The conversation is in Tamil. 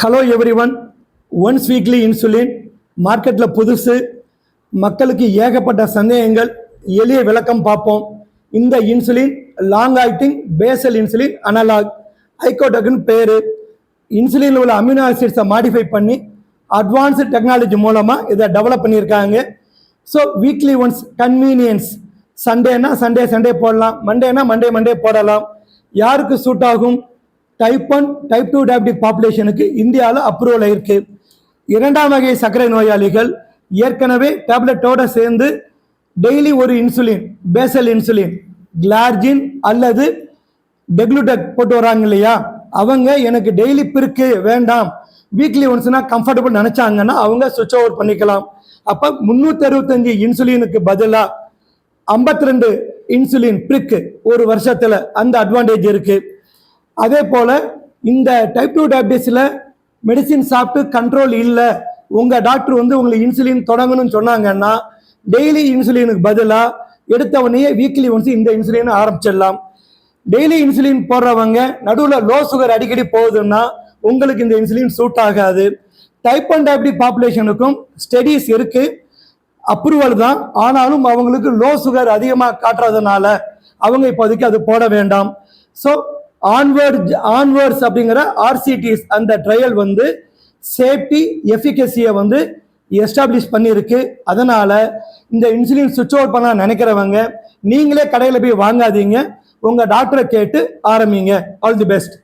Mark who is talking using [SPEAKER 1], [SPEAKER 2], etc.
[SPEAKER 1] Hello everyone. Once weekly insulin மார்க்கெட்டில் புதுசு, மக்களுக்கு ஏகப்பட்ட சந்தேகங்கள், எளிய விளக்கம் பார்ப்போம். இந்த insulin long acting basal insulin analog, ஐகோடக்குன்னு பேர். இன்சுலினில் உள்ள அமினோ ஆசிட்ஸை மாடிஃபை பண்ணி அட்வான்ஸ்டு டெக்னாலஜி மூலமாக இதை டெவலப் பண்ணியிருக்காங்க. ஸோ வீக்லி ஒன்ஸ் கன்வீனியன்ஸ், சண்டேனா சண்டே போடலாம், மண்டேனா மண்டே போடலாம். யாருக்கு சூட் ஆகும்? டைப் 1 டைப் 2 டயபெட்டிக் பாப்புலேஷனுக்கு இந்தியாவில் அப்ரூவல் ஆயிருக்கு. இரண்டாம் வகை சர்க்கரை நோயாளிகள் ஏற்கனவே டேப்லெட்டோட சேர்ந்து டெய்லி ஒரு இன்சுலின், பேசல் இன்சுலின், கிளார்ஜின் அல்லது டெக்லுடெக் போட்டு வராங்க இல்லையா, அவங்க எனக்கு டெய்லி பிற்கு வேண்டாம், வீக்லி ஒன்ஸ்னா கம்ஃபர்டபுள் நினைச்சாங்கன்னா அவங்க சுவிட்ச் ஓவர் பண்ணிக்கலாம். அப்போ 365 இன்சுலினுக்கு பதிலாக 52 இன்சுலின் பிரிக்கு ஒரு வருஷத்துல, அந்த அட்வான்டேஜ் இருக்கு. அதே போல இந்த டைப் 2 டயபிட்டிஸ்ல மெடிசின் சாப்பிட்டு கண்ட்ரோல் இல்லை, உங்க டாக்டர் உங்களுக்கு இன்சுலின் தொடங்கணும்னு சொன்னாங்கன்னா டெய்லி இன்சுலினுக்கு பதிலாக எடுத்தவனையே வீக்லி ஒன்ஸ் இந்த இன்சுலின் ஆரம்பிச்சிடலாம். டெய்லி இன்சுலின் போடுறவங்க நடுவில் லோ சுகர் அடிக்கடி போகுதுன்னா உங்களுக்கு இந்த இன்சுலின் சூட் ஆகாது. டைப் 1 டயபிட்டிக் பாப்புலேஷனுக்கும் ஸ்டடீஸ் இருக்கு, அப்ரூவல் தான். ஆனாலும் அவங்களுக்கு லோ சுகர் அதிகமாக காட்டுறதுனால அவங்க இப்போதைக்கு அது போட வேண்டாம். ஸோ ஆன்வர்ட்ஸ் அப்படிங்கிற ஆர்சிடிஸ் அந்த ட்ரையல் சேஃப்டி எஃபிகசியை எஸ்டாப்ளிஷ் பண்ணியிருக்கு. அதனால இந்த இன்சுலின் சுவிட்ச் ஓவர் பண்ண நினைக்கிறவங்க நீங்களே கடையில் போய் வாங்காதீங்க, உங்க டாக்டரை கேட்டு ஆரம்பிங்க. All the best.